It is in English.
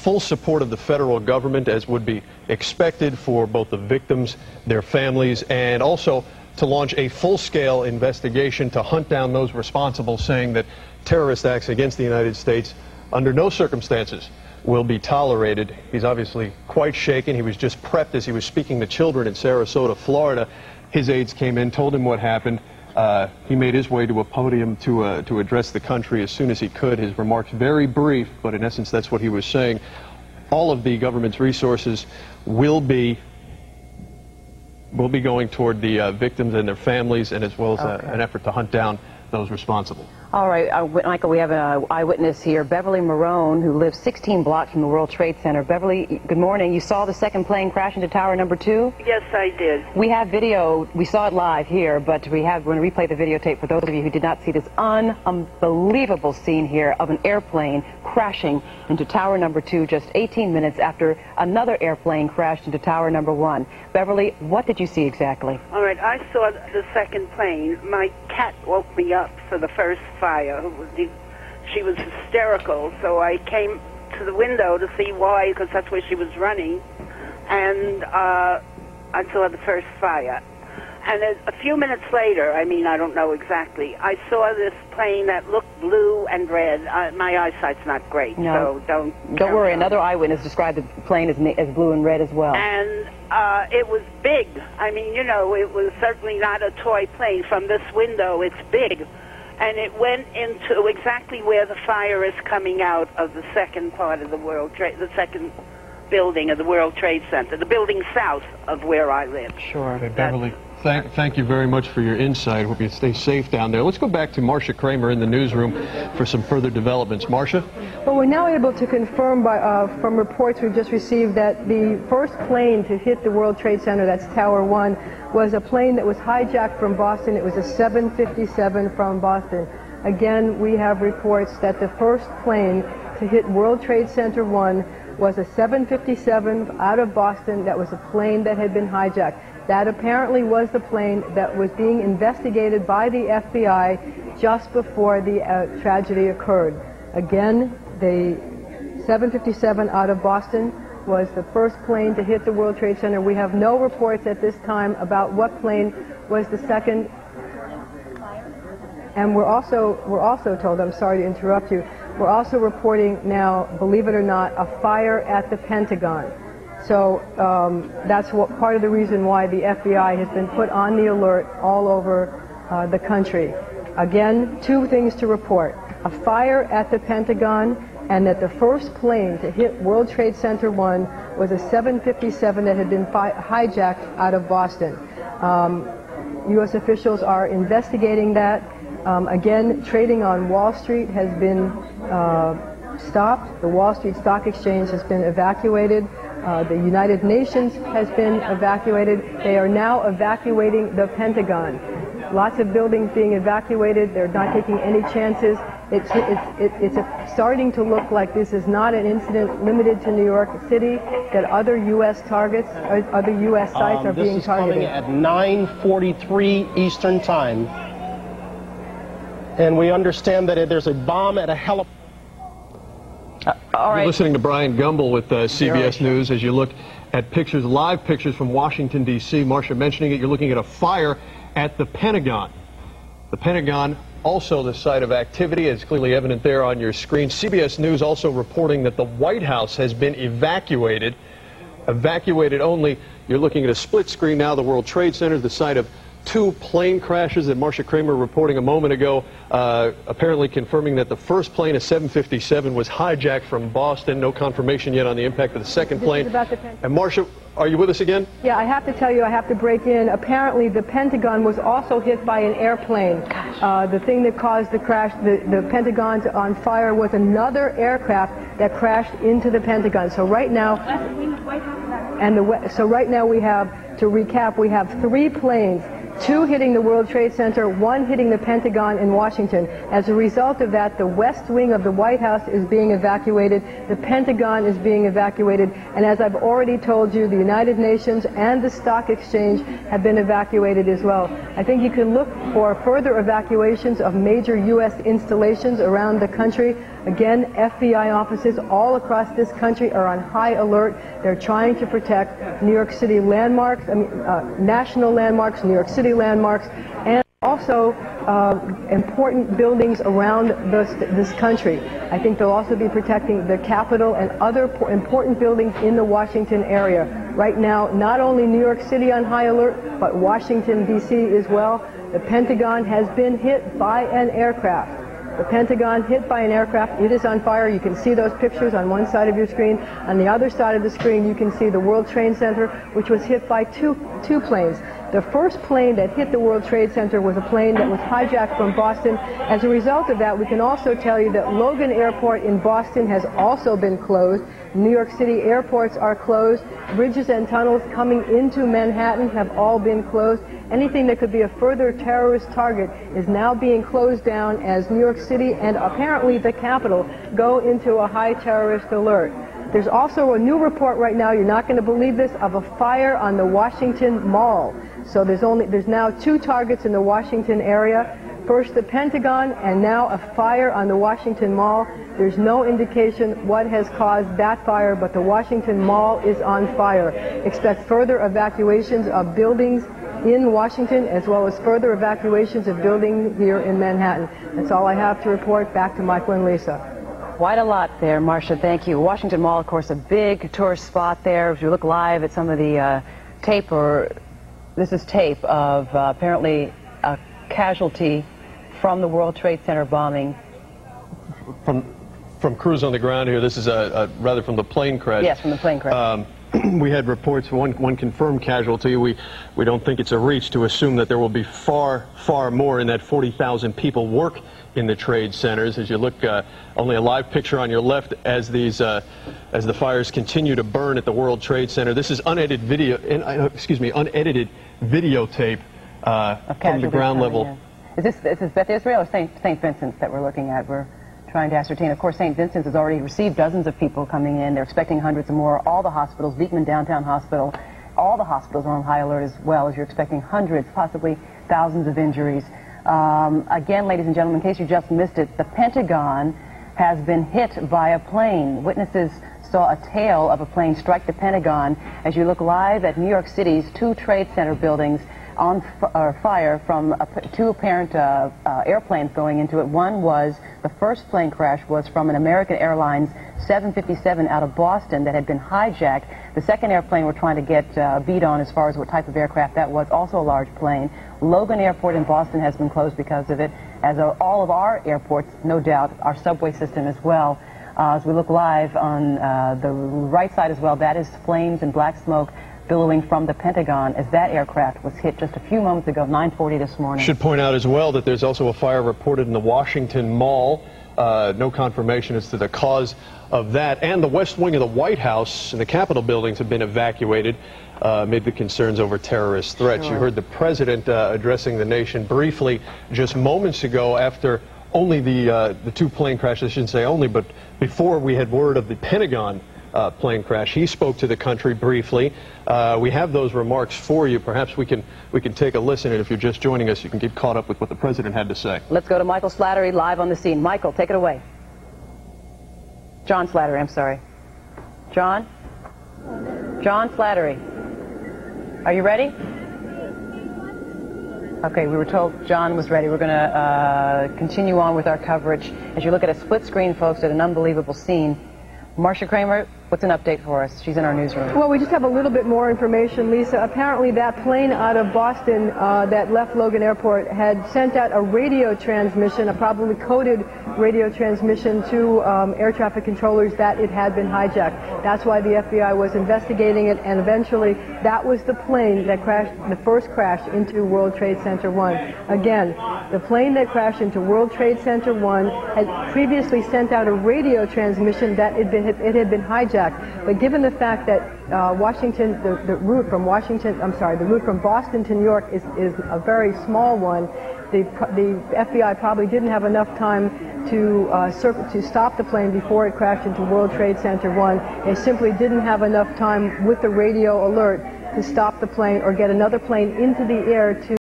full support of the federal government, as would be expected for both the victims, their families, and also to launch a full-scale investigation to hunt down those responsible, saying that terrorist acts against the United States under no circumstances will be tolerated. He's obviously quite shaken. He was just prepped as he was speaking to children in Sarasota, Florida. His aides came in, told him what happened. He made his way to a podium to address the country as soon as he could. His remarks very brief, but in essence that's what he was saying. All of the government's resources will be going toward the victims and their families, and as well as an effort to hunt down those responsible. All right, Michael, we have an eyewitness here, Beverly Marone, who lives 16 blocks from the World Trade Center. Beverly, good morning. You saw the second plane crash into Tower number 2? Yes, I did. We have video. We saw it live here, but we're going to replay the videotape for those of you who did not see this unbelievable scene here of an airplane crashing into Tower number 2 just 18 minutes after another airplane crashed into Tower number 1. Beverly, what did you see exactly? All right, I saw the second plane. My cat woke me up for the first fire. She was hysterical, so I came to the window to see why, because that's where she was running, and I saw the first fire. And a few minutes later, I mean, I don't know exactly, I saw this plane that looked blue and red. My eyesight's not great, no. So don't worry. Another eyewitness described the plane as blue and red as well. And it was big. I mean, you know, it was certainly not a toy plane. From this window, it's big. And it went into exactly where the fire is coming out of the second part of the the second building of the World Trade Center, the building south of where I live. Sure. Okay, Beverly, thank you very much for your insight. Hope you stay safe down there. Let's go back to Marcia Kramer in the newsroom for some further developments. Marcia? Well, we're now able to confirm from reports we've just received that the first plane to hit the World Trade Center, that's Tower 1, was a plane that was hijacked from Boston. It was a 757 from Boston. Again, we have reports that the first plane to hit World Trade Center 1 was a 757 out of Boston. That was a plane that had been hijacked. That apparently was the plane that was being investigated by the FBI just before the tragedy occurred. Again, the 757 out of Boston was the first plane to hit the World Trade Center. We have no reports at this time about what plane was the second. And we're also told, I'm sorry to interrupt you, we're also reporting now, believe it or not, a fire at the Pentagon. So that's part of the reason why the FBI has been put on the alert all over the country. Again, two things to report: a fire at the Pentagon, and that the first plane to hit World Trade Center 1 was a 757 that had been hijacked out of Boston. U.S. officials are investigating that. Again, trading on Wall Street has been stopped. The Wall Street Stock Exchange has been evacuated. The United Nations has been evacuated. They are now evacuating the Pentagon. Lots of buildings being evacuated. They're not taking any chances. It's starting to look like this is not an incident limited to New York City, that other U.S. targets, other U.S. sites are being targeted. This is coming at 9:43 Eastern Time. And we understand that there's a bomb at a helipad. All right. You're listening to Brian Gumbel with CBS News as you look at pictures, live pictures from Washington, D.C. Marcia mentioning it, you're looking at a fire at the Pentagon. The Pentagon, also the site of activity, is clearly evident there on your screen. CBS News also reporting that the White House has been evacuated. Evacuated only. You're looking at a split screen now. The World Trade Center, the site of two plane crashes that Marcia Kramer reporting a moment ago, apparently confirming that the first plane, a 757, was hijacked from Boston. No confirmation yet on the impact of the second plane. And Marcia, are you with us again? Yeah, I have to tell you, I have to break in. Apparently, the Pentagon was also hit by an airplane. The thing that caused the crash, the Pentagon on fire, was another aircraft that crashed into the Pentagon. So right now, right now we have, to recap, we have 3 planes. 2 hitting the World Trade Center, 1 hitting the Pentagon in Washington. As a result of that, the West Wing of the White House is being evacuated, the Pentagon is being evacuated, and as I've already told you, the United Nations and the Stock Exchange have been evacuated as well. I think you can look for further evacuations of major U.S. installations around the country. Again, FBI offices all across this country are on high alert. They're trying to protect New York City landmarks, national landmarks, New York City landmarks, and also important buildings around this country. I think they'll also be protecting the Capitol and other important buildings in the Washington area. Right now, not only New York City on high alert, but Washington, D.C. as well. The Pentagon has been hit by an aircraft. The Pentagon hit by an aircraft. It is on fire. You can see those pictures on one side of your screen. On the other side of the screen, you can see the World Trade Center, which was hit by two planes. The first plane that hit the World Trade Center was a plane that was hijacked from Boston. As a result of that, we can also tell you that Logan Airport in Boston has also been closed. New York City airports are closed. Bridges and tunnels coming into Manhattan have all been closed. Anything that could be a further terrorist target is now being closed down as New York City and apparently the Capitol go into a high terrorist alert. There's also a new report right now, you're not going to believe this, of a fire on the Washington Mall. So there's now 2 targets in the Washington area. First the Pentagon, and now a fire on the Washington Mall. There's no indication what has caused that fire, but the Washington Mall is on fire. Expect further evacuations of buildings in Washington, as well as further evacuations of buildings here in Manhattan. That's all I have to report. Back to Michael and Lisa. Quite a lot there, Marcia. Thank you. Washington Mall, of course, a big tourist spot there. If you look live at some of the tape, this is tape of apparently a casualty from the World Trade Center bombing. From crews on the ground here, this is rather from the plane crash. Yes, from the plane crash. We had reports, one confirmed casualty. We don't think it's a reach to assume that there will be far more in that 40,000 people work in the trade centers. As you look, only a live picture on your left as as the fires continue to burn at the World Trade Center. This is unedited videotape from the ground level. Yeah. Is this Beth Israel or St. Vincent's that we're looking at? We're trying to ascertain. Of course, St. Vincent's has already received dozens of people coming in. They're expecting hundreds of more. All the hospitals, Beekman Downtown Hospital, all the hospitals are on high alert as well, as you're expecting hundreds, possibly thousands of injuries. Again, ladies and gentlemen, in case you just missed it, the Pentagon has been hit by a plane. Witnesses saw a tail of a plane strike the Pentagon. As you look live at New York City's 2 Trade Center buildings on fire from 2 apparent airplanes going into it. One was, the first plane crash was from an American Airlines 757 out of Boston that had been hijacked. The second airplane we're trying to get beat on as far as what type of aircraft that was, also a large plane. Logan Airport in Boston has been closed because of it, as are all of our airports, no doubt, our subway system as well. As we look live on the right side as well, that is flames and black smoke billowing from the Pentagon as that aircraft was hit just a few moments ago, 9:40 this morning. Should point out as well that there's also a fire reported in the Washington Mall. No confirmation as to the cause of that. And the west wing of the White House and the Capitol buildings have been evacuated amid the concerns over terrorist threats. Sure. You heard the president addressing the nation briefly just moments ago after only the 2 plane crashes. I shouldn't say only, but before we had word of the Pentagon plane crash. He spoke to the country briefly. We have those remarks for you. Perhaps we can take a listen, and if you're just joining us, you can get caught up with what the president had to say. Let's go to Michael Slattery live on the scene. Michael, take it away. John Slattery, I'm sorry. John Slattery. Are you ready? Okay, we were told John was ready. We're going to continue on with our coverage. As you look at a split screen, folks, at an unbelievable scene. Marcia Kramer, what's an update for us? She's in our newsroom. Well, we just have a little bit more information, Lisa. Apparently that plane out of Boston that left Logan Airport had sent out a radio transmission, a probably coded radio transmission to air traffic controllers that it had been hijacked. That's why the FBI was investigating it, and eventually that was the plane that crashed, the first crash into World Trade Center 1. Again, the plane that crashed into World Trade Center 1 had previously sent out a radio transmission that it had been hijacked. But given the fact that the route from Boston to New York is a very small one, the FBI probably didn't have enough time to stop the plane before it crashed into World Trade Center 1. They simply didn't have enough time with the radio alert to stop the plane or get another plane into the air to